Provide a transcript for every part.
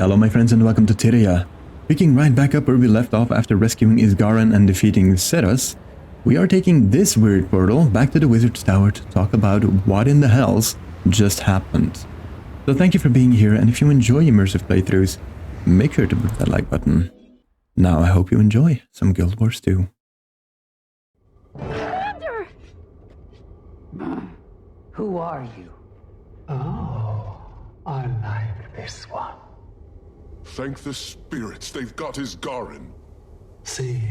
Hello my friends and welcome to Tyria. Picking right back up where we left off after rescuing Isgaran and defeating Ceres, we are taking this weird portal back to the Wizard's Tower to talk about what in the hells just happened. So thank you for being here, and if you enjoy immersive playthroughs, make sure to click that like button. Now I hope you enjoy some Guild Wars 2. Commander! Who are you? Oh, I like this one. Thank the spirits, they've got Isgaran. See?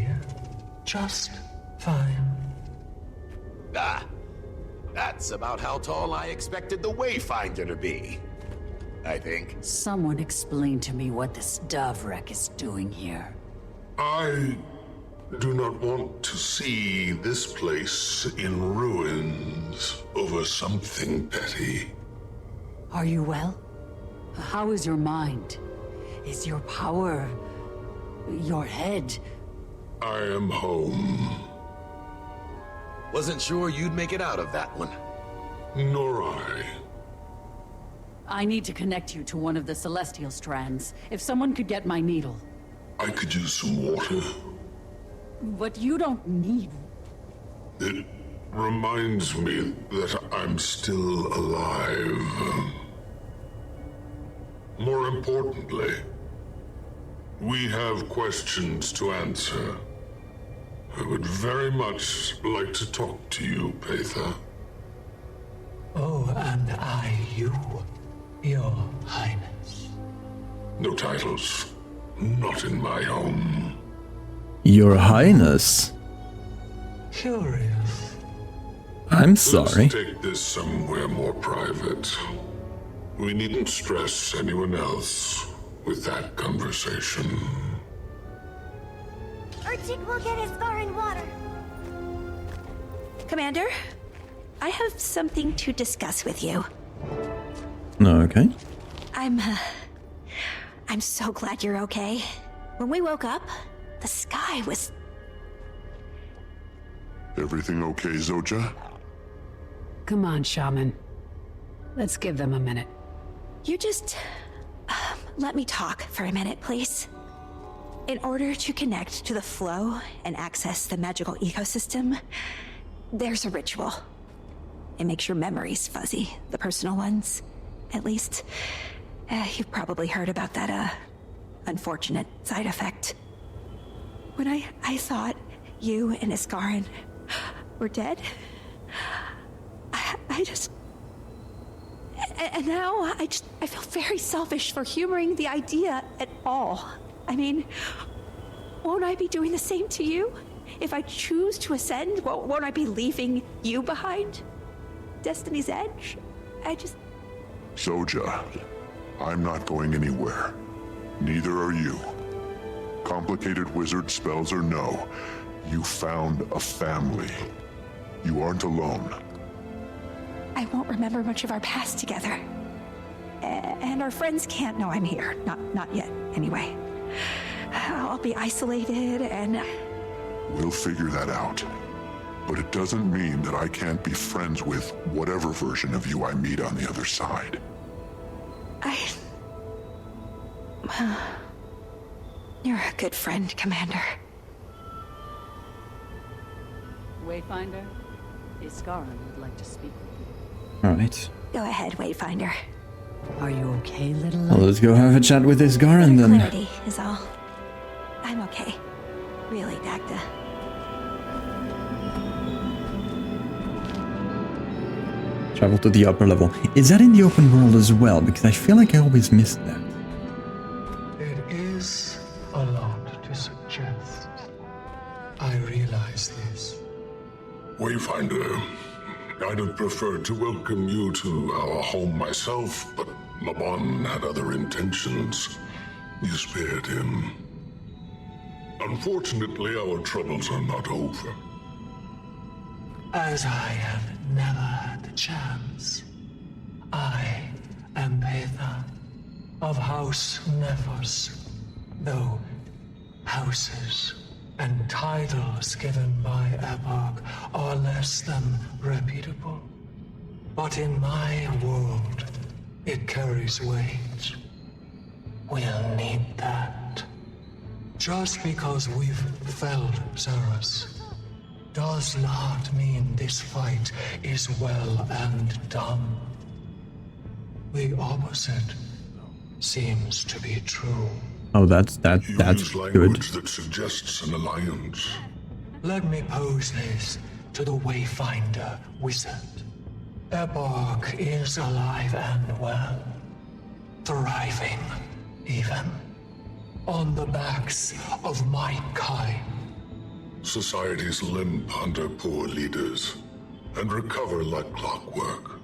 Just fine. Ah, that's about how tall I expected the Wayfinder to be. I think. Someone explain to me what this dove wreck is doing here. I do not want to see this place in ruins over something petty. Are you well? How is your mind? Is your power... your head? I am home. Wasn't sure you'd make it out of that one. Nor I. I need to connect you to one of the celestial strands. If someone could get my needle. I could use some water. But you don't need... It reminds me that I'm still alive. More importantly, we have questions to answer. I would very much like to talk to you, Peitha. Oh, and I, you, Your Highness. No titles. Not in my home. Your Highness? Curious. I'm sorry. Let's take this somewhere more private. We needn't stress anyone else with that conversation. Urchin will get his Isgaran water. Commander, I have something to discuss with you. Okay. I'm so glad you're okay. When we woke up, the sky was... Everything okay, Zoja? Come on, Shaman. Let's give them a minute. You just... let me talk for a minute, please. In order to connect to the flow and access the magical ecosystem, there's a ritual. It makes your memories fuzzy, the personal ones, at least. You've probably heard about that, unfortunate side effect. When I thought you and Isgaran were dead, I just... And now, I feel very selfish for humoring the idea at all. I mean, won't I be doing the same to you? If I choose to ascend, won't I be leaving you behind? Destiny's Edge? Zoja, I'm not going anywhere. Neither are you. Complicated wizard spells or no, you found a family. You aren't alone. I won't remember much of our past together. And our friends can't know I'm here. Not yet, anyway. I'll be isolated and... We'll figure that out. But it doesn't mean that I can't be friends with whatever version of you I meet on the other side. You're a good friend, Commander. Wayfinder, Isgaran would like to speak with you. Alright. Go ahead, Wayfinder. Are you okay, little Well, lady? let's go have a chat with Isgaran Better then. clarity is all. I'm okay. Really, Dagda. Travel to the upper level. Is that in the open world as well? Because I feel like I always missed that. It is a lot to suggest. I realize this. Wayfinder, I'd have preferred to welcome you to our home myself, but Laban had other intentions. You spared him. Unfortunately, our troubles are not over. As I have never had the chance, I am Peitha of House Nephos, though houses and titles given by Epoch are less than reputable. But in my world, it carries weight. we'll need that. Just because we've felled Xeris does not mean this fight is well and done. The opposite seems to be true. Oh, that's Use good. language that suggests an alliance. Let me pose this to the Wayfinder wizard. Epoch is alive and well, thriving even, on the backs of my kind. Societies limp under poor leaders and recover like clockwork.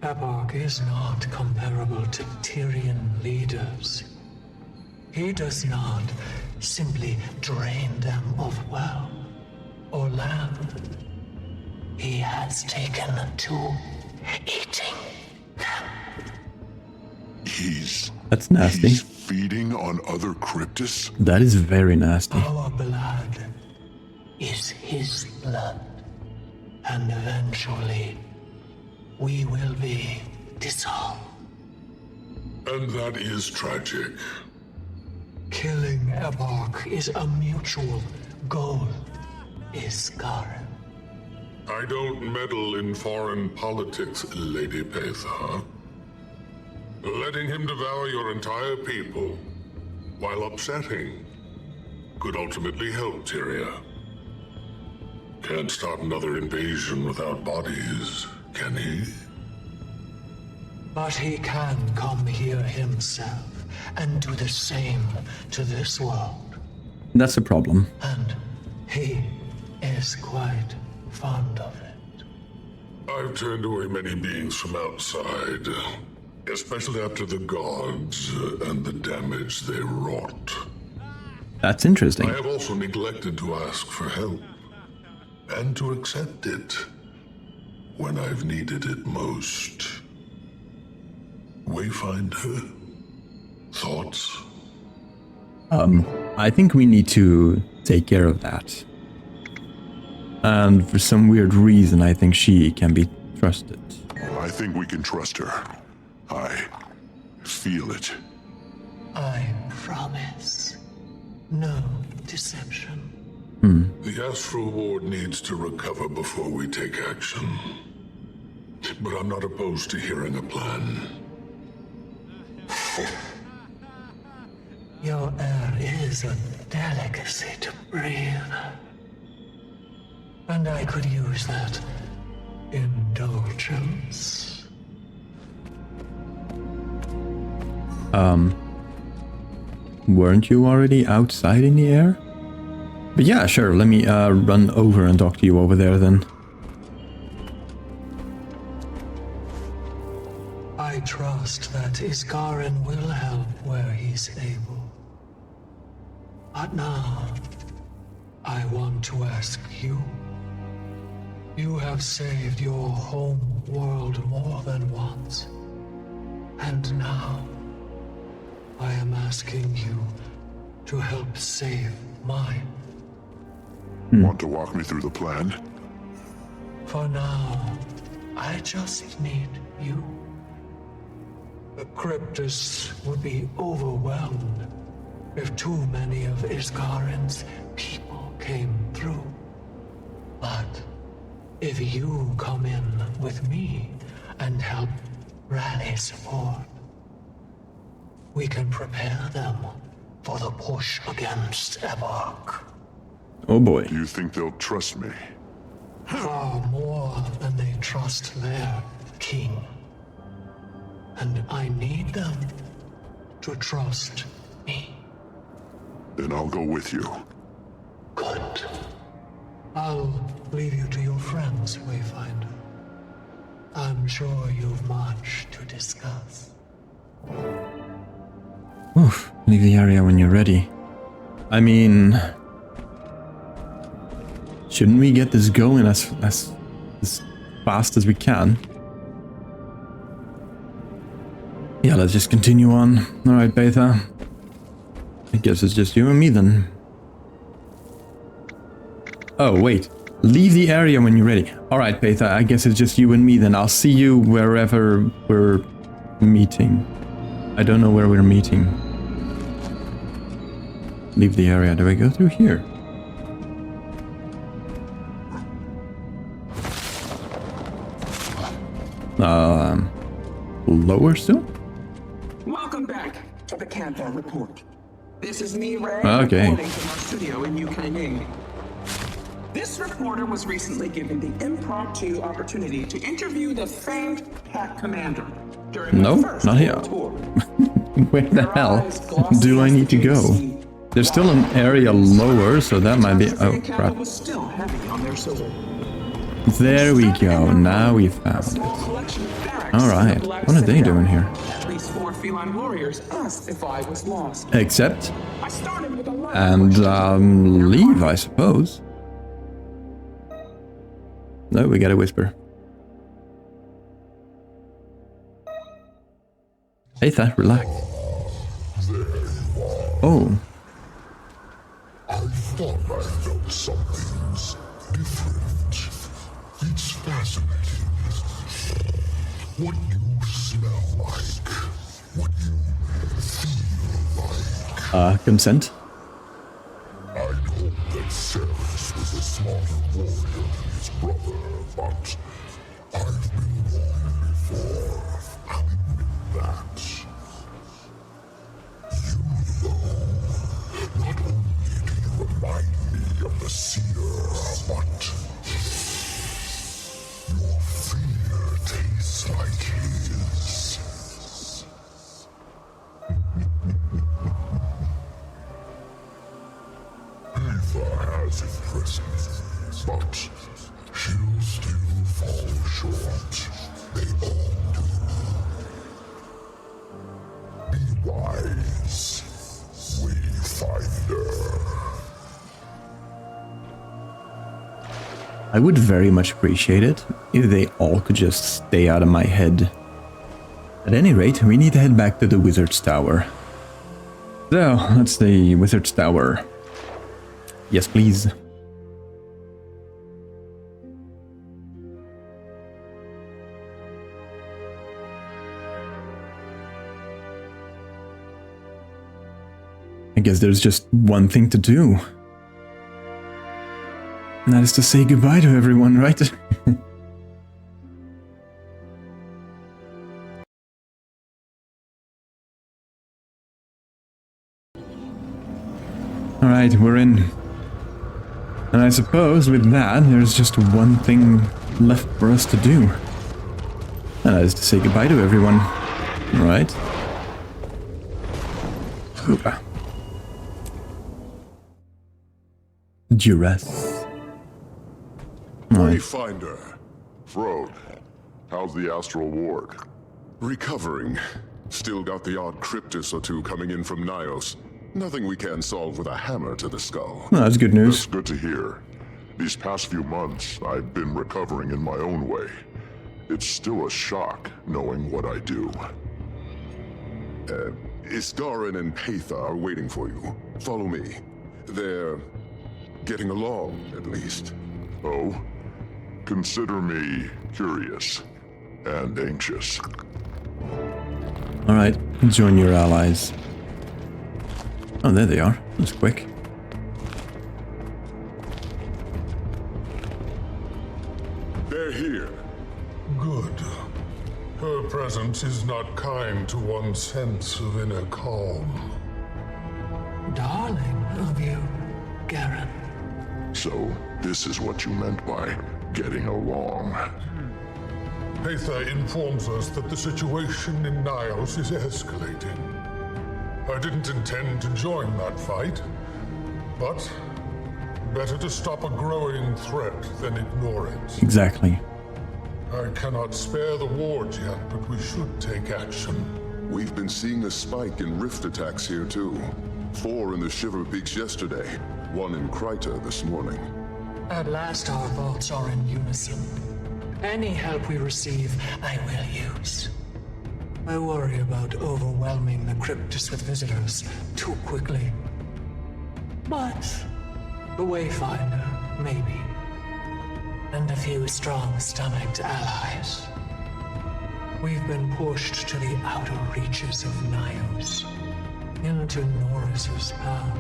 Epoch is not comparable to Tyrian leaders. He does not simply drain them of wealth or land. He has taken to eating them. That's nasty. He's feeding on other cryptids? That is very nasty. Our blood is his blood, and eventually we will be dissolved. And that is tragic. Killing Epoch is a mutual goal, Iskarin. I don't meddle in foreign politics, Lady Peitha. Letting him devour your entire people, while upsetting, could ultimately help Tyria. Can't start another invasion without bodies, can he? But he can come here himself and do the same to this world. That's a problem. And he is quite fond of it. I've turned away many beings from outside, especially after the gods and the damage they wrought. That's interesting. I have also neglected to ask for help, and to accept it when I've needed it most. Wayfinder? Thoughts? I think we need to take care of that. And for some weird reason, I think she can be trusted. I think we can trust her. I feel it. I promise. No deception. The Astral Ward needs to recover before we take action. But I'm not opposed to hearing a plan. Your air is a delicacy to breathe. And I could use that indulgence. Weren't you already outside in the air? But yeah, sure, let me run over and talk to you over there then. I trust that Iskarin will help where he's able. But now, I want to ask you. You have saved your home world more than once. And now, I am asking you to help save mine. Want to walk me through the plan? For now, I just need you. The Cryptus would be overwhelmed if too many of Iskarin's people came through. But if you come in with me and help rally support, we can prepare them for the push against Epoch. Oh boy. Do you think they'll trust me? Far more than they trust their king. And I need them to trust me. Then I'll go with you. Good. I'll leave you to your friends, Wayfinder. I'm sure you've much to discuss. Oof, leave the area when you're ready. I mean... shouldn't we get this going as fast as we can? Yeah, let's just continue on. Alright, Peitha. I guess it's just you and me then. Oh, wait. Leave the area when you're ready. Alright, Peitha, I guess it's just you and me then. I'll see you wherever we're meeting. I don't know where we're meeting. Leave the area. Do I go through here? Lower still? Welcome back to the Countdown Report. This is me, Ray, Okay. reporting from our studio in UK. This reporter was recently given the impromptu opportunity to interview the famed pack commander during No, the first not here. world tour. Where the Her hell eyes glossy do I as need to the go? sea. There's still an area lower, so that might be... Oh, Civilian capital crap. was still heavy on their soul. There we go. Now we found Small it. collection of barracks in the Alright. Black What are they City doing area. here? At least 4 feline warriors asked if I was lost. Except... I started with a lot of And, questions. leave, I suppose. No, we gotta whisper. Peitha, relax. Oh. I thought I felt something's different. It's fascinating. What you smell like, what you feel like. Consent? I'd hoped that Ceres was a smarter warrior than his brother, but I've been wrong before. I'll admit that. You, though, not only do you remind me of the seer, but your fear tastes like his. Peitha has impressed me, but she'll still fall short. They all do. Be wise, Wayfinder. I would very much appreciate it if they all could just stay out of my head. At any rate, we need to head back to the Wizard's Tower. So, that's the Wizard's Tower. Yes, please. I guess there's just one thing to do. And that is to say goodbye to everyone, right? Alright, we're in. And I suppose with that, there's just one thing left for us to do. And that is to say goodbye to everyone. Right? Hoopa. Duress. Wayfinder. Frode, how's the Astral Ward? Recovering. Still got the odd cryptus or two coming in from Nios. Nothing we can't solve with a hammer to the skull. Well, that's good news. That's good to hear. These past few months, I've been recovering in my own way. It's still a shock knowing what I do. Isgarin and Peitha are waiting for you. Follow me. They're getting along, at least. Oh? Consider me curious and anxious. Alright, join your allies. Oh, there they are. That was quick. They're here. Good. Her presence is not kind to one's sense of inner calm. Darling of you, Garen. So, this is what you meant by getting along. Peitha informs us that the situation in Nios is escalating. I didn't intend to join that fight, but better to stop a growing threat than ignore it. Exactly. I cannot spare the ward yet, but we should take action. We've been seeing a spike in rift attacks here too. 4 in the Shiver Peaks yesterday, 1 in Peitha this morning. At last our thoughts are in unison. Any help we receive, I will use. I worry about overwhelming the cryptus with visitors too quickly. But the Wayfinder, maybe. And a few strong-stomached allies. We've been pushed to the outer reaches of Nios, into Norris's power.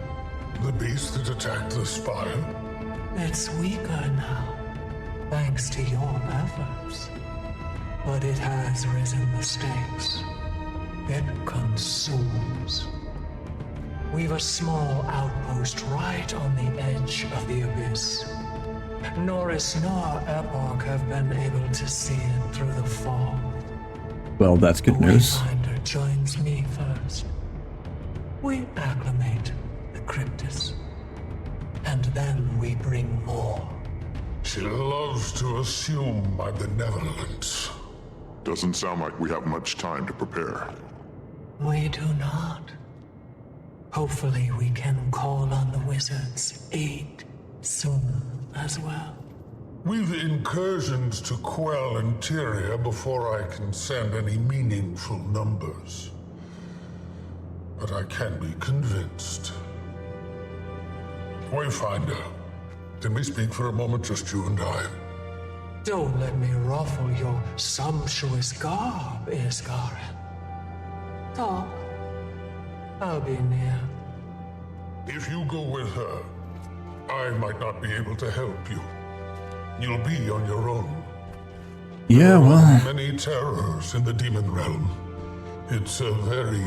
The beast that attacked the spire? It's weaker now, thanks to your efforts. But it has risen the stakes. It consumes. We've a small outpost right on the edge of the abyss. Norris nor Epoch have been able to see it through the fog. Well, that's good news. Wayfinder joins me first. We acclimate the Cryptus, and then we bring more. She loves to assume my benevolence. Doesn't sound like we have much time to prepare. We do not. Hopefully we can call on the wizard's aid soon as well. We've incursions to quell interior before I can send any meaningful numbers. But I can be convinced. Wayfinder, can we speak for a moment, just you and I? Don't let me ruffle your sumptuous garb, Isgarin. Talk. I'll be near. If you go with her, I might not be able to help you. You'll be on your own. Yeah, well... Many terrors in the demon realm. It's a very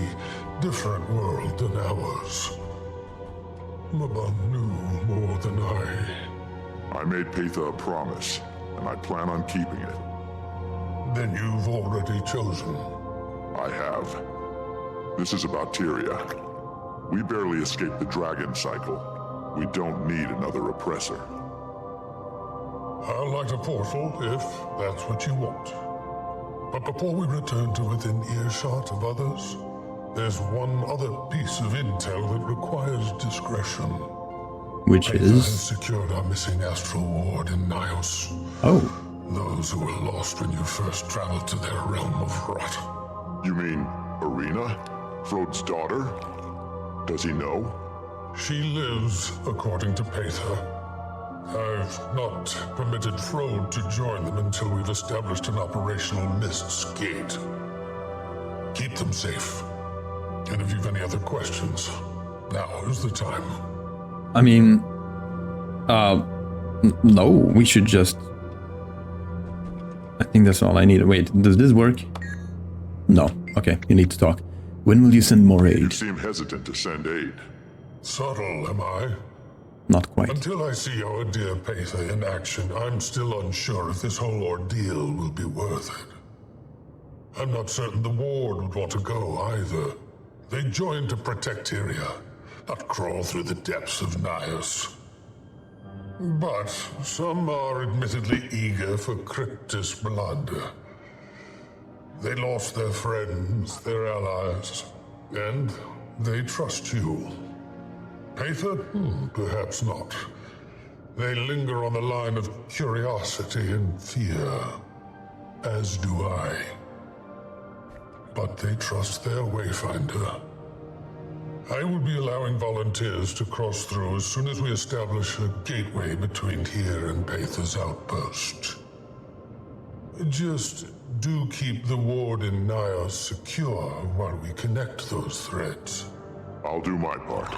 different world than ours. Mabon knew more than I made Peitha a promise, and I plan on keeping it. Then you've already chosen. I have. This is about Tyria. We barely escaped the dragon cycle. We don't need another oppressor. I'll light a portal if that's what you want. But before we return to within earshot of others, there's one other piece of intel that requires discretion. Which Peitha is? has secured our missing astral ward in Nios. Oh. Those who were lost when you first traveled to their realm of rot. You mean Irina? Frode's daughter? Does he know? She lives, according to Peitha. I've not permitted Frode to join them until we've established an operational Mist's Gate. Keep them safe. And if you've any other questions, now is the time. I mean... no, we should just... I think that's all I need. Wait, does this work? No. Okay, you need to talk. When will you send more aid? You seem hesitant to send aid. Subtle, am I? Not quite. Until I see our dear Peitha in action, I'm still unsure if this whole ordeal will be worth it. I'm not certain the ward would want to go either. They joined to protect Tyria, not crawl through the depths of Nios. But some are admittedly eager for Cryptus blood. They lost their friends, their allies, and they trust you. Peitha? Perhaps not. They linger on the line of curiosity and fear, as do I. But they trust their Wayfinder. I will be allowing volunteers to cross through as soon as we establish a gateway between here and Peitha's outpost. Just do keep the ward in Nios secure while we connect those threads. I'll do my part.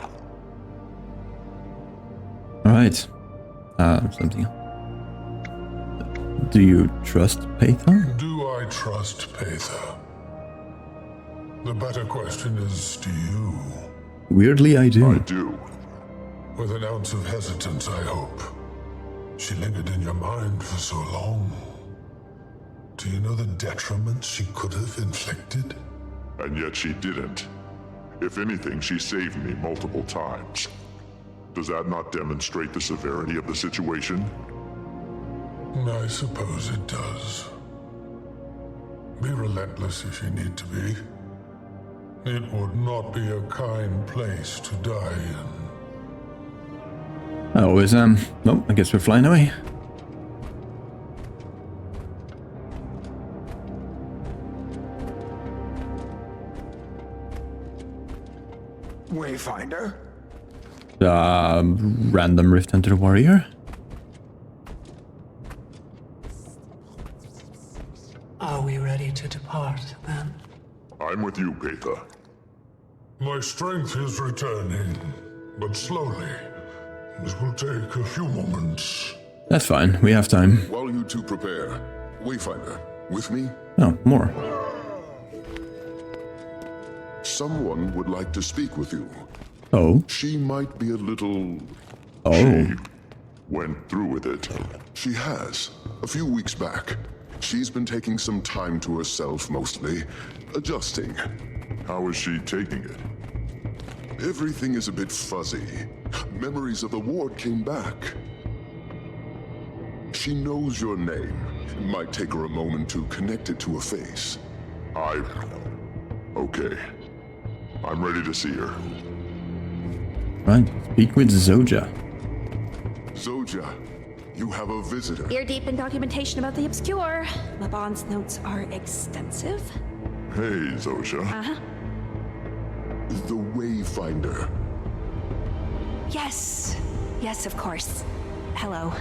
Alright. Something. Do you trust Peitha? Do I trust Peitha? The better question is, do you? Weirdly, I do. I do. With an ounce of hesitance, I hope. She lingered in your mind for so long. Do you know the detriment she could have inflicted? And yet she didn't. If anything, she saved me multiple times. Does that not demonstrate the severity of the situation? I suppose it does. Be relentless if you need to be. It would not be a kind place to die in. I always am. No, I guess we're flying away. Wayfinder? Random Rift Hunter Warrior? Are we ready to depart? heart, then. I'm with you, Peitha. My strength is returning, but slowly. This will take a few moments. That's fine, we have time. While you two prepare, Wayfinder, with me? Oh, more. Someone would like to speak with you. Oh. She might be a little... Oh. She went through with it. She has. A few weeks back. She's been taking some time to herself, mostly. Adjusting. How is she taking it? Everything is a bit fuzzy. Memories of the ward came back. She knows your name. It might take her a moment to connect it to a face. Okay. I'm ready to see her. Right, speak with Zoja. Zoja, you have a visitor. Ear deep in documentation about the obscure. Laban's notes are extensive. Hey, Zoja. Uh-huh. The Wayfinder. Yes. Yes, of course. Hello.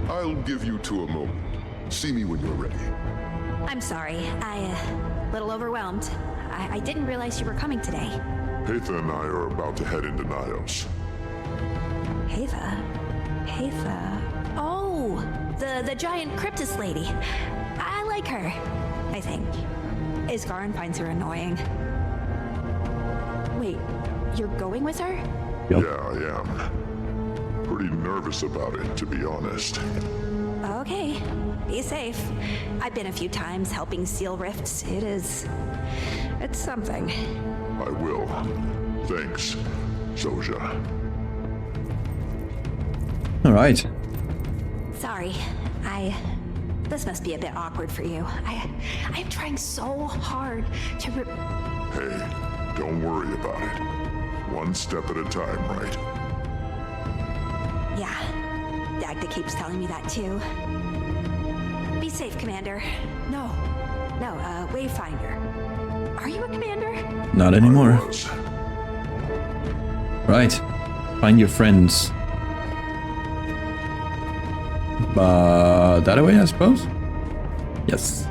I'll give you two a moment. See me when you're ready. I'm sorry. A little overwhelmed. I didn't realize you were coming today. Peitha and I are about to head into Nios. Peitha. Oh, the giant cryptus lady. I like her, I think. Isgarin finds her annoying. Wait, you're going with her? Yep. Yeah, I am. Pretty nervous about it, to be honest. Okay, be safe. I've been a few times helping seal rifts. It's something. I will. Thanks, Zoja. Alright. Sorry, this must be a bit awkward for you. I'm trying so hard to Hey, don't worry about it. One step at a time, right? Yeah, Dagda keeps telling me that too. Be safe, Commander. No, Wayfinder. Are you a commander? Not anymore. I was. Right. Find your friends. That way, I suppose? Yes.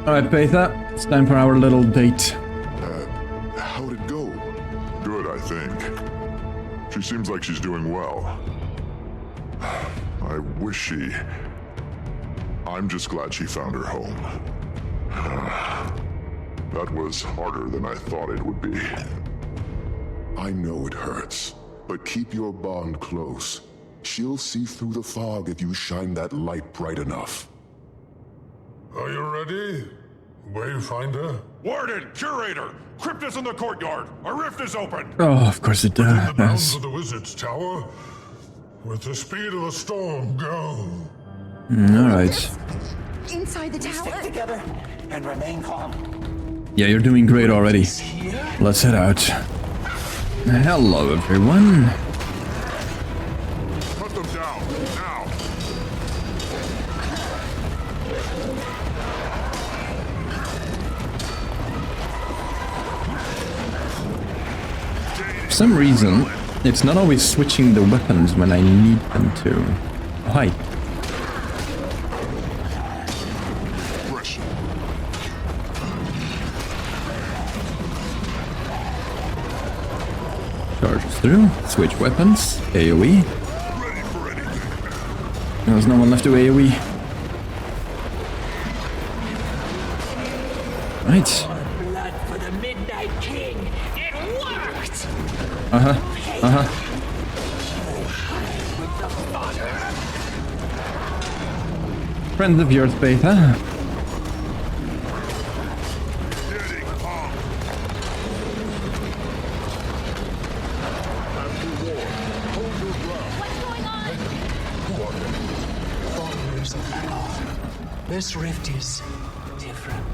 Alright, Peitha. It's time for our little date. How'd it go? Good, I think. She seems like she's doing well. I wish she... I'm just glad she found her home. That was harder than I thought it would be. I know it hurts, but keep your bond close. She'll see through the fog if you shine that light bright enough. Are you ready, Wayfinder? Warden, Curator, Cryptus in the courtyard. A rift is open. Oh, of course it In the bounds does. of the Wizard's Tower, with the speed of a storm, go. Alright. Inside the tower. Stick together and remain calm. Yeah, you're doing great already. Let's head out. Hello, everyone. Put them down, now! For some reason, it's not always switching the weapons when I need them to. Oh, hi. Fresh. Charges through. Switch weapons. AoE. Ready for anything. There's no one left to AoE. Right. Blood for the Midnight King. It worked! Friends of yours, Peitha. Getting on. Followers of God. This rift is different.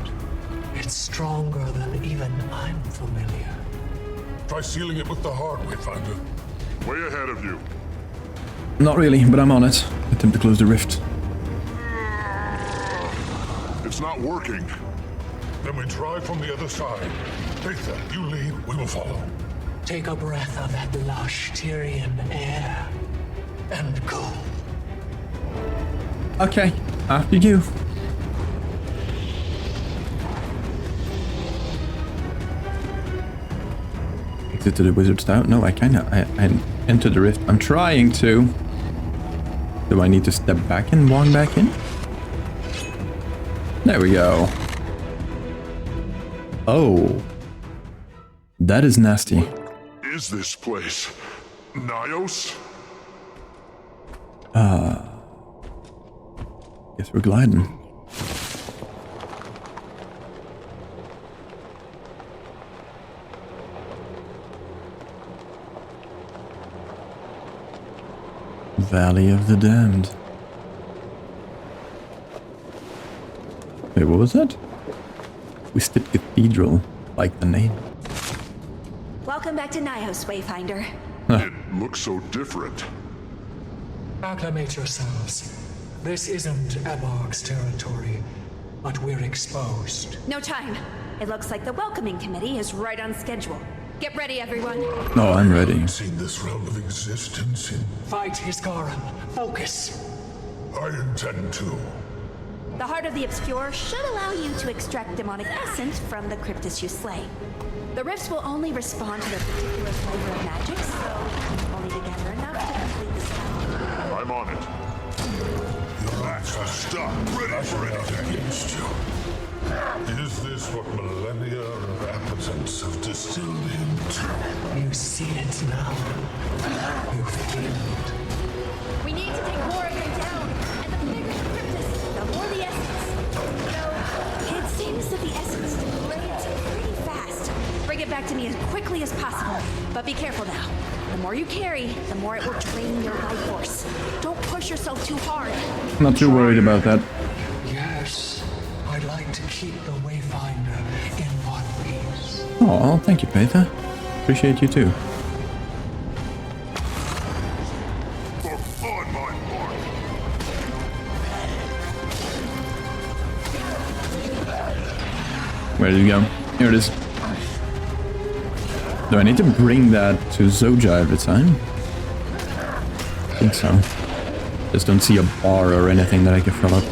It's stronger than even I'm familiar. Try sealing it with the heart, Wayfinder. Way ahead of you. Not really, but I'm on it. Attempt to close the rift. It's not working. Then we try from the other side. Peitha, you lead, we will follow. Take a breath of that lush Tyrian air and go. Okay, after you. Exit to the wizard's tower? No, I enter the rift. I'm trying to. Do I need to step back and walk back in? There we go. Oh. That is nasty. What is this place? Nios? Guess we're gliding. Valley of the Damned. Wait, what was that? Twisted Cathedral, like the name. Welcome back to Nios, Wayfinder. It looks so different. Acclimate yourselves. This isn't Eborg's territory, but we're exposed. No time. It looks like the welcoming committee is right on schedule. Get ready, everyone. No, I'm ready. Seen this realm of existence in... Fight Hisgaran. Focus. I intend to. The Heart of the Obscure should allow you to extract demonic essence from the cryptis you slay. The rifts will only respond to their particular flavor of magic, so only to gather enough to complete the spell. I'm on it. Stop. Ready for anything against you. Is this what millennia of appetence have distilled into? You see it now. You feel it. We need to take more of them down, and the bigger the cryptis, the more the essence. Though, it seems that the essence degrades pretty fast. Bring it back to me as quickly as possible, but be careful now. The more you carry, the more it will drain your life force. Don't push yourself too hard. Not too worried about that. Yes, I'd like to keep the Wayfinder in one piece. Oh, thank you, Peitha. Appreciate you too. On my mark. Where did you go? Here it is. Do I need to bring that to Zoja every time? I think so. Just don't see a bar or anything that I can fill up.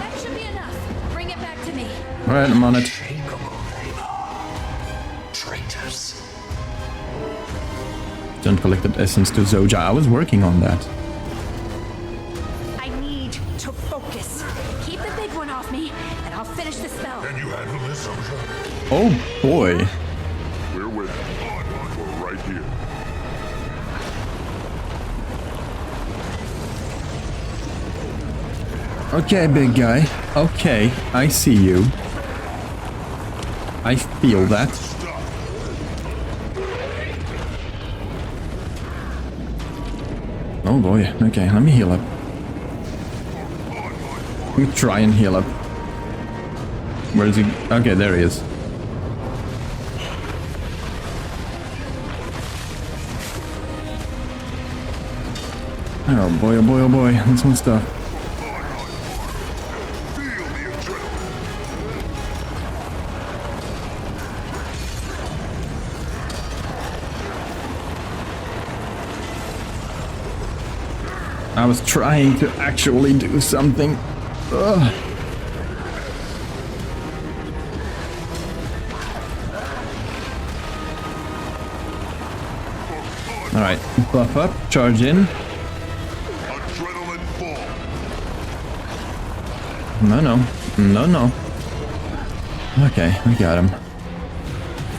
That should be enough. Bring it back to me. Alright, I'm on it. Traitors. Don't collect that essence to Zoja. I was working on that. I need to focus. Keep the big one off me, and I'll finish the spell. Can you handle this, Osha? Oh boy. We're with it. We're right here. Okay, big guy. Okay, I see you. I feel that. Oh boy. Okay, let me heal up. Let me try and heal up. Where is he? Okay, there he is. Oh boy, oh boy, oh boy. That's one stuff. I was trying to actually do something. Ugh. Alright, buff up, charge in. Adrenaline ball. No. Okay, we got him.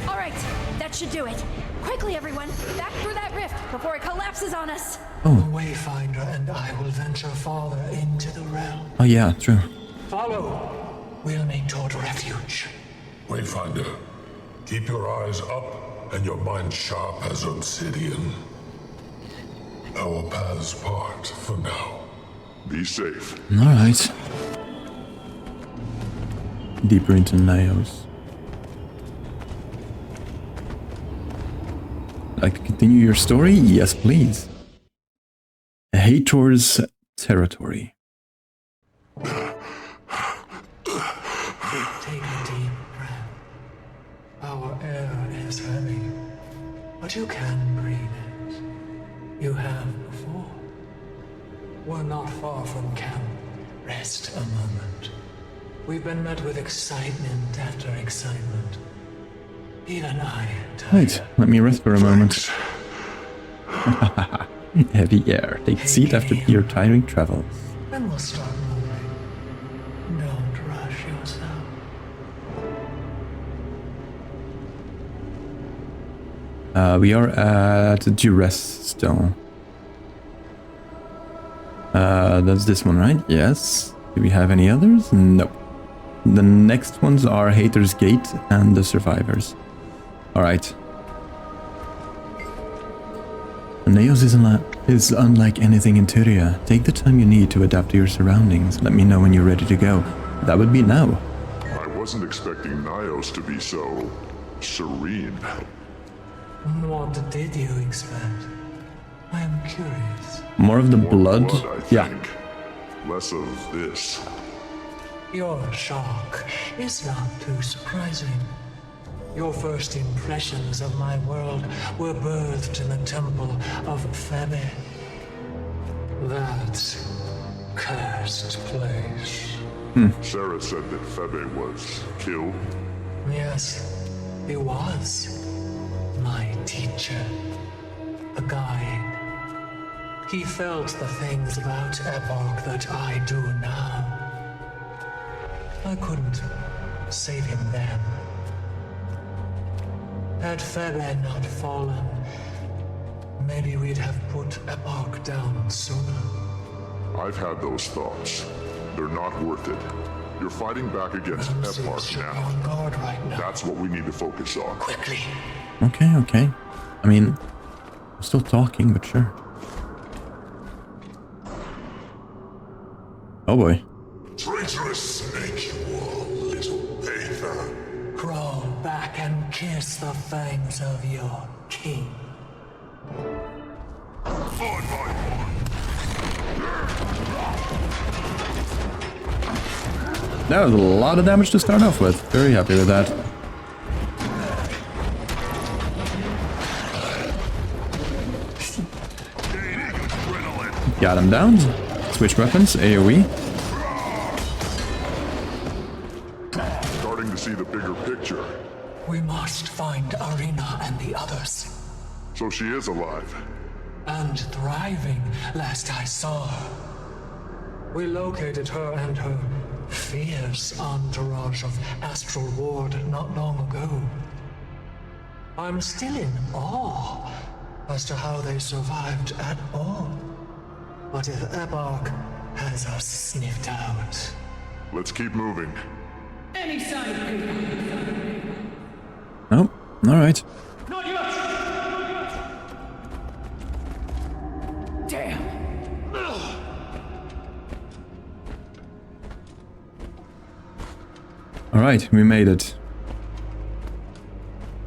All right, that should do it. Quickly, everyone, back through that rift before it collapses on us. The Wayfinder and I will venture farther into the realm. Oh yeah, true. Follow. We'll make toward refuge. Wayfinder, keep your eyes up and your mind sharp as obsidian. Our paths part for now. Be safe. Alright. Deeper into Nios. Like to continue your story? Yes, please. Hator's territory. Take a deep breath. Our air is heavy, but you can breathe it. You have before. We're not far from camp. Rest a moment. We've been met with excitement after excitement. Even I am tired. Right, let me rest for a moment. Heavy air. Take a seat after your tiring travels. Then we'll start moving. Don't rush yourself. We are at Duress Stone. That's this one, right? Yes. Do we have any others? No. The next ones are Hater's Gate and the Survivors. Alright. Naos is unlike anything in Tyria. Take the time you need to adapt to your surroundings. Let me know when you're ready to go. That would be now. I wasn't expecting Naos to be so serene. What did you expect? I am curious. More of the blood? I Yeah. think. Less of this. Your shock is not too surprising. Your first impressions of my world were birthed in the temple of Febe. That cursed place. Sarah said that Febe was killed. Yes, he was my teacher, a guide. He felt the things about Epoch that I do now. I couldn't save him then. Had Febe not fallen, maybe we'd have put Epoch down sooner. I've had those thoughts. They're not worth it. You're fighting back against Epoch now. On guard right now. That's what we need to focus on. Quickly. Okay. I mean, I'm still talking, but sure. Oh boy. Traitorous snake you are, little Peitha. Crawl back and kiss the fangs of your king. On my mark. That was a lot of damage to start off with. Very happy with that. Got him down. Switch weapons, AoE. Starting to see the bigger picture. We must find Arena and the others. So she is alive. And thriving, last I saw her. We located her and her fierce entourage of Astral Ward not long ago. I'm still in awe as to how they survived at all. But if Epoch has us sniffed out... Let's keep moving. Any sign of Peitha? Oh, alright. Not yet! Damn! Alright, we made it.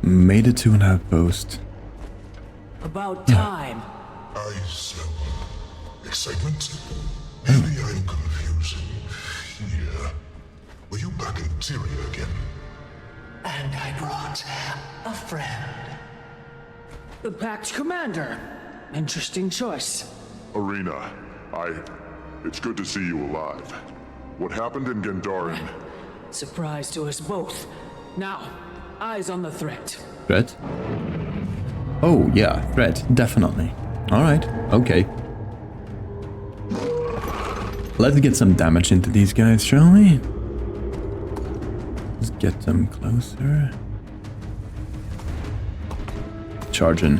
Made it to an outpost. About time. I smell excitement. Maybe I'm confusing here. Were you back in Tyria again? And I brought a friend. The Pact Commander. Interesting choice. Arena, it's good to see you alive. What happened in Gandharan? Surprise to us both. Now, eyes on the threat. Threat? Oh, yeah, threat, definitely. Alright, okay. Let's get some damage into these guys, shall we? Let's get them closer. Charging.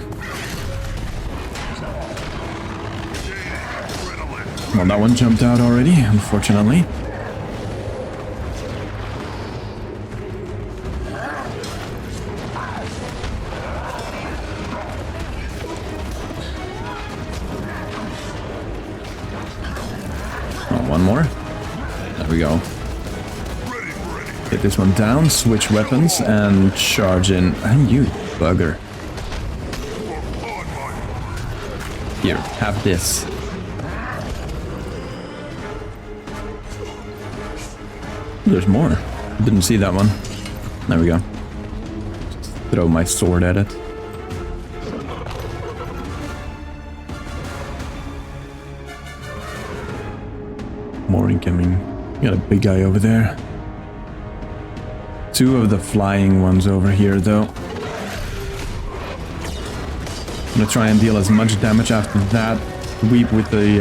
Well, that one jumped out already, unfortunately. One more. There we go. Get this one down, switch weapons, and charge in. And you, bugger. Here, have this. There's more. Didn't see that one. There we go. Just throw my sword at it. More incoming. Got a big guy over there. 2 of the flying ones over here, though. I'm gonna try and deal as much damage after that sweep with the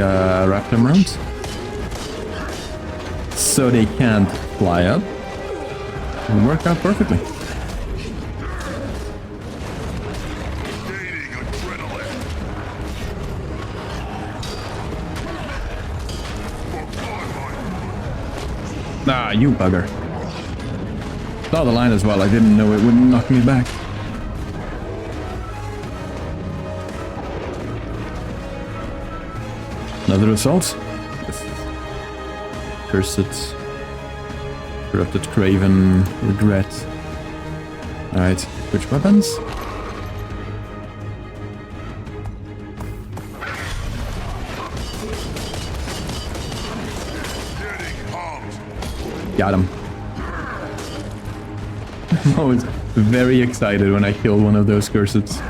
raptor mounts, so they can't fly up. It'll work out perfectly. Ah, you bugger. Saw the line as well, I didn't know it wouldn't knock me back. Another assault? Cursed. Corrupted Craven. Regret. Alright, switch weapons. Got him. I'm always very excited when I kill one of those curseds.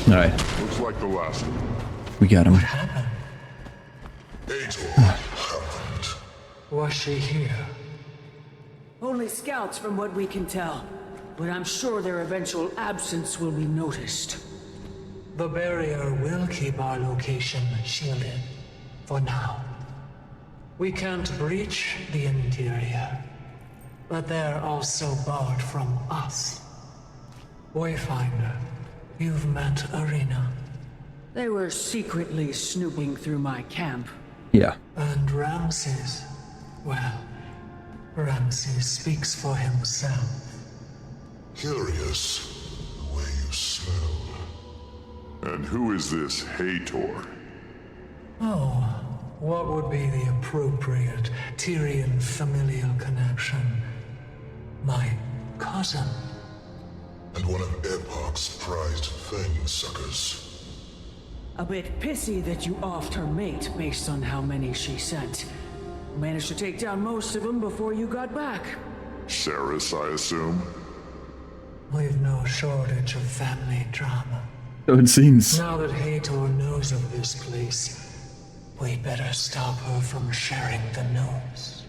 Alright. Looks like the last one. We got him. What happened? Was she here? Only scouts from what we can tell, but I'm sure their eventual absence will be noticed. The barrier will keep our location shielded, for now. We can't breach the interior, but they're also barred from us. Wayfinder, you've met Arena. They were secretly snooping through my camp. Yeah. And Ramses, well, Ramses speaks for himself. Curious, the way you smell. And who is this Hator? Oh, what would be the appropriate Tyrian familial connection? My cousin. And one of Epoch's prized fang suckers. A bit pissy that you offed her mate based on how many she sent. Managed to take down most of them before you got back. Saris, I assume? We've no shortage of family drama. So it seems. Now that Hator knows of this place, we better stop her from sharing the news.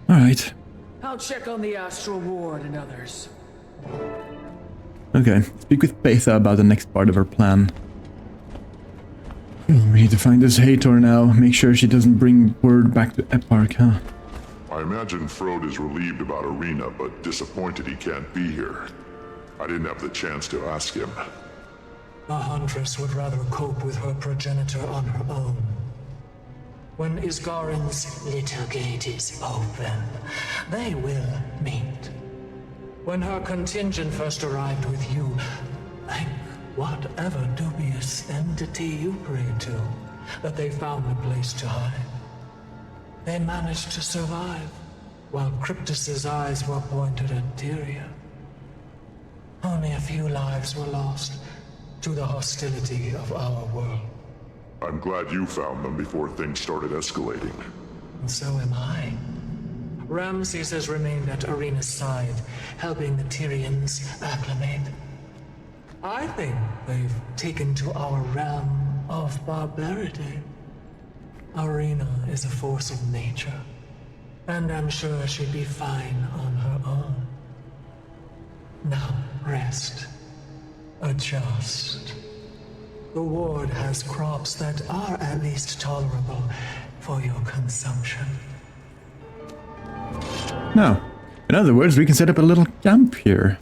Alright. I'll check on the Astral Ward and others. Okay, speak with Peitha about the next part of her plan. We need to find this Hator now. Make sure she doesn't bring word back to Eparch, huh? I imagine Frode is relieved about Arena, but disappointed he can't be here. I didn't have the chance to ask him. A huntress would rather cope with her progenitor on her own. When Isgarin's little gate is open, they will meet. When her contingent first arrived with you, thank whatever dubious entity you prayed to, that they found a place to hide. They managed to survive, while Cryptus's eyes were pointed at Tyria. Only a few lives were lost to the hostility of our world. I'm glad you found them before things started escalating. And so am I. Ramses has remained at Arena's side, helping the Tyrians acclimate. I think they've taken to our realm of barbarity. Arena is a force of nature, and I'm sure she'd be fine on her own. Now, rest. Adjust. The ward has crops that are at least tolerable for your consumption. Now, in other words, we can set up a little camp here.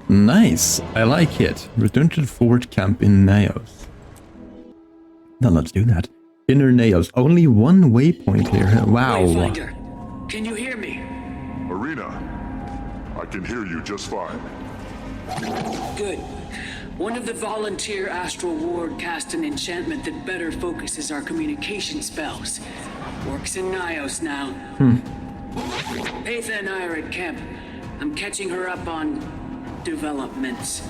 Nice, I like it. Return to the fort camp in Naos. Now let's do that. Inner Naos, only one waypoint here. Wow. Wayfinder, can you hear me? Arena, I can hear you just fine. Good. One of the volunteer Astral Ward cast an enchantment that better focuses our communication spells. Works in Naos now. Peitha and I are at camp. I'm catching her up on developments.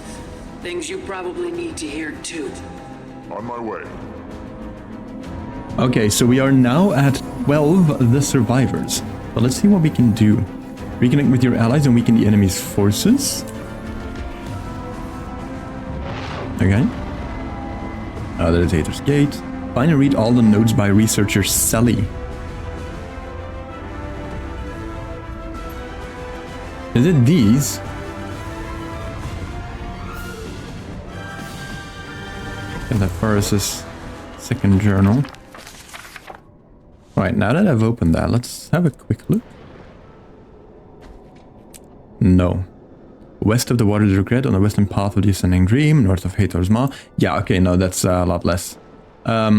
Things you probably need to hear too. On my way. Okay, so we are now at 12 the survivors. So let's see what we can do. Reconnect with your allies and weaken the enemy's forces. Okay. The Dictator's Gate. Find and read all the notes by researcher Sally. Is it these? And that Forrest's second journal. Right, now that I've opened that, let's have a quick look. No. West of the Water's Regret, on the western path of the Ascending Dream, north of Hathor's Maw. Yeah, okay, no, that's a lot less. A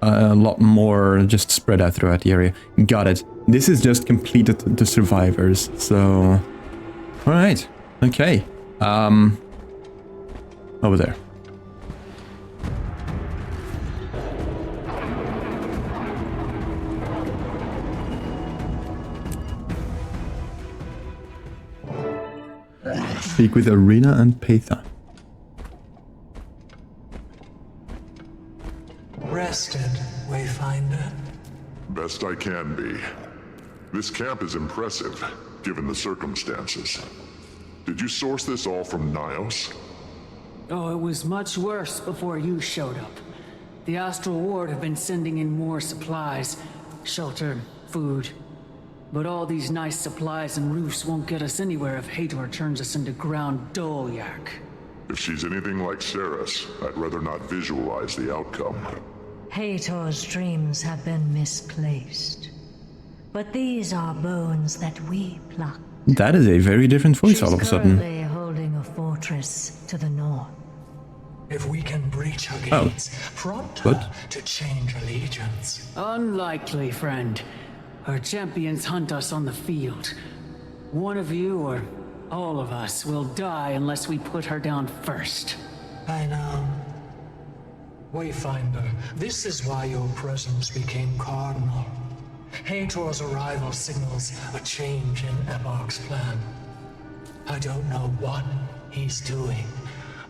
lot more just spread out throughout the area. Got it. This is just completed the survivors, so... Alright, okay. Over there. Speak with Arena and Peitha. Rested, Wayfinder? Best I can be. This camp is impressive, given the circumstances. Did you source this all from Nios? Oh, it was much worse before you showed up. The Astral Ward have been sending in more supplies. Shelter, food. But all these nice supplies and roofs won't get us anywhere if Hathor turns us into ground Dolyak. If she's anything like Ceres, I'd rather not visualize the outcome. Hathor's dreams have been misplaced. But these are bones that we pluck. That is a very different voice all of a sudden. She's currently holding a fortress to the north. If we can breach her gates, prompt her to change allegiance. Unlikely, friend. Her champions hunt us on the field. One of you, or all of us, will die unless we put her down first. I know. Wayfinder, this is why your presence became cardinal. Hathor's arrival signals a change in Epoch's plan. I don't know what he's doing,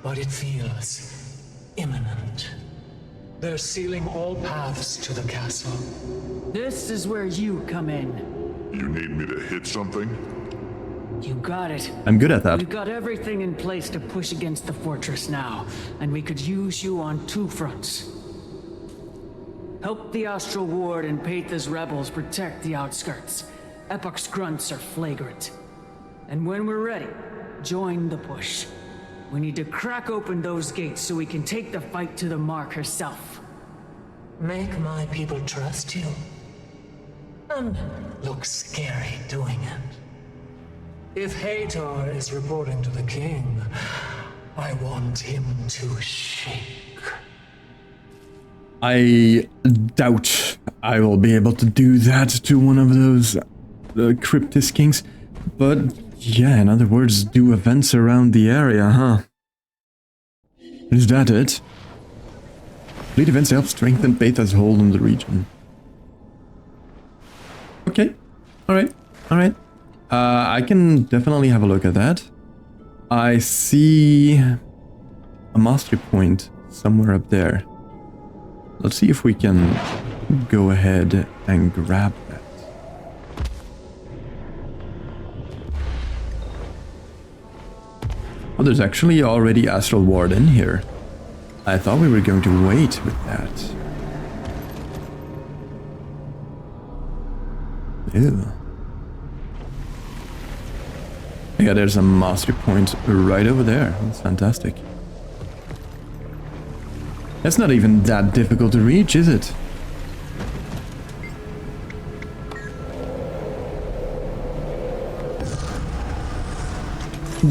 but it feels imminent. They're sealing all paths to the castle. This is where you come in. You need me to hit something? You got it. I'm good at that. We've got everything in place to push against the fortress now, and we could use you on two fronts. Help the Astral Ward and Peitha's rebels protect the outskirts. Epoch's grunts are flagrant. And when we're ready, join the push. We need to crack open those gates so we can take the fight to the Mark herself. Make my people trust you. And look scary doing it. If Hathor is reporting to the king, I want him to shake. I doubt I will be able to do that to one of those Cryptis Kings, but yeah, in other words, do events around the area, huh? Is that it? Lead events to help strengthen Peitha's hold on the region. Okay, alright, alright. I can definitely have a look at that. I see a mastery point somewhere up there. Let's see if we can go ahead and grab that. Oh, there's actually already Astral Ward in here. I thought we were going to wait with that. Ew. Yeah, there's a mastery point right over there. That's fantastic. That's not even that difficult to reach, is it?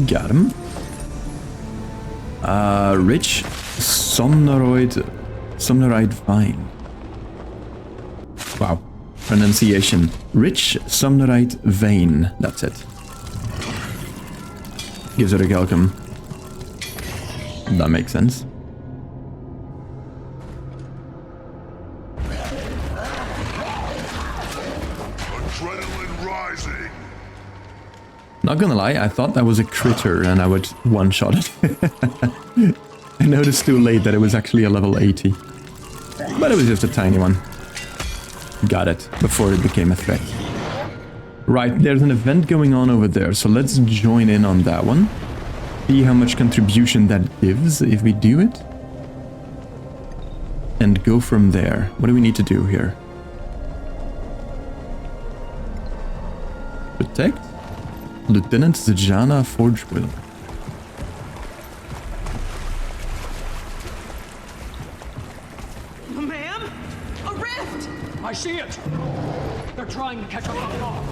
Got him. Rich Somnorite Vine. Wow. Pronunciation. Rich Somnorite Vein. That's it. Gives it a Galcum. That makes sense. Adrenaline rising. Not gonna lie, I thought that was a critter and I would one-shot it. I noticed too late that it was actually a level 80. But it was just a tiny one. Got it, before it became a threat. Right, there's an event going on over there, so let's join in on that one. See how much contribution that gives if we do it. And go from there. What do we need to do here? Protect Lieutenant Zajana Forgewill. Ma'am? A rift! I see it! They're trying to catch up on Charr.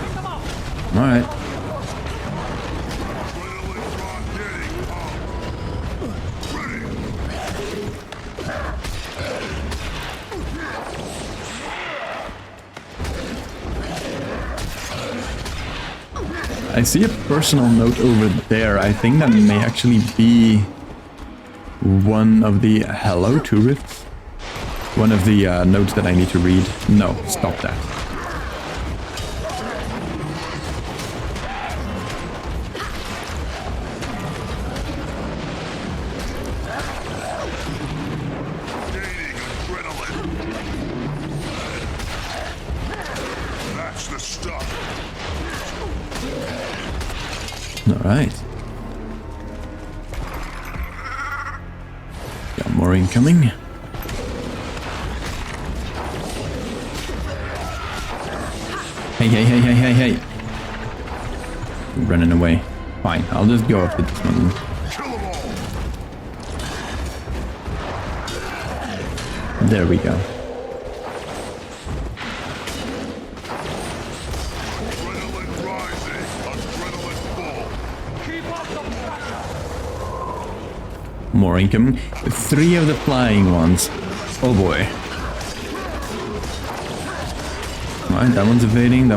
Pick them up! Alright. I see a personal note over there. I think that may actually be one of the hello to rifts. One of the notes that I need to read. No, stop that. That's the stuff. Alright. Got more incoming. Hey. Running away. Fine, I'll just go after this one. There we go. More incoming. 3 of the flying ones. Oh boy. Alright, that one's evading,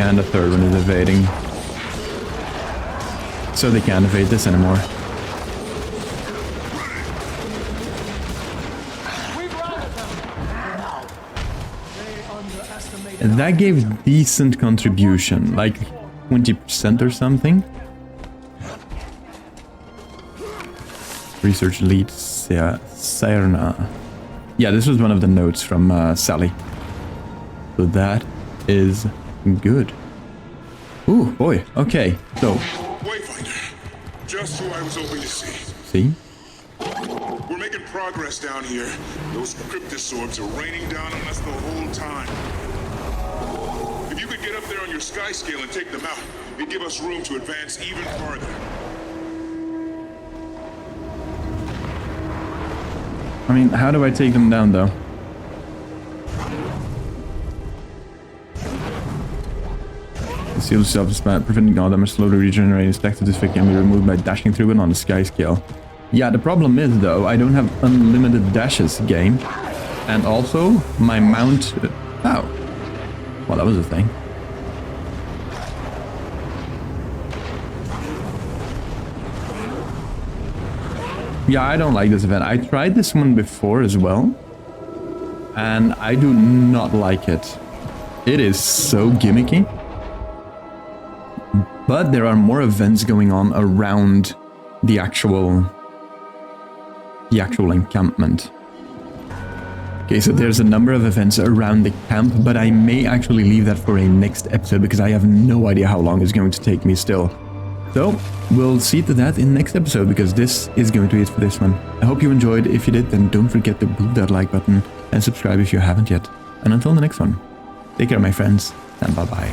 and the third one is evading. So they can't evade this anymore. And that gave decent contribution, like 20% or something. Research lead Serna. Yeah, this was one of the notes from Sally. So that is good. Ooh, boy. Okay, so. Wayfinder. Just who I was hoping to see. See? We're making progress down here. Those cryptosorbs are raining down on us the whole time. If you could get up there on your sky scale and take them out, it'd give us room to advance even farther. I mean, how do I take them down, though? The seal itself is bad, preventing all damage slowly regenerating. Stack to this effect can be removed by dashing through it on the sky scale. Yeah, the problem is, though, I don't have unlimited dashes game. And also, my mount... Oh. Well, that was a thing. Yeah, I don't like this event. I tried this one before as well. And I do not like it. It is so gimmicky. But there are more events going on around the actual encampment. Okay, so there's a number of events around the camp, but I may actually leave that for a next episode because I have no idea how long it's going to take me still. So, we'll see to that in next episode because this is going to be it for this one. I hope you enjoyed. If you did, then don't forget to boot that like button and subscribe if you haven't yet. And until the next one, take care, my friends, and bye-bye.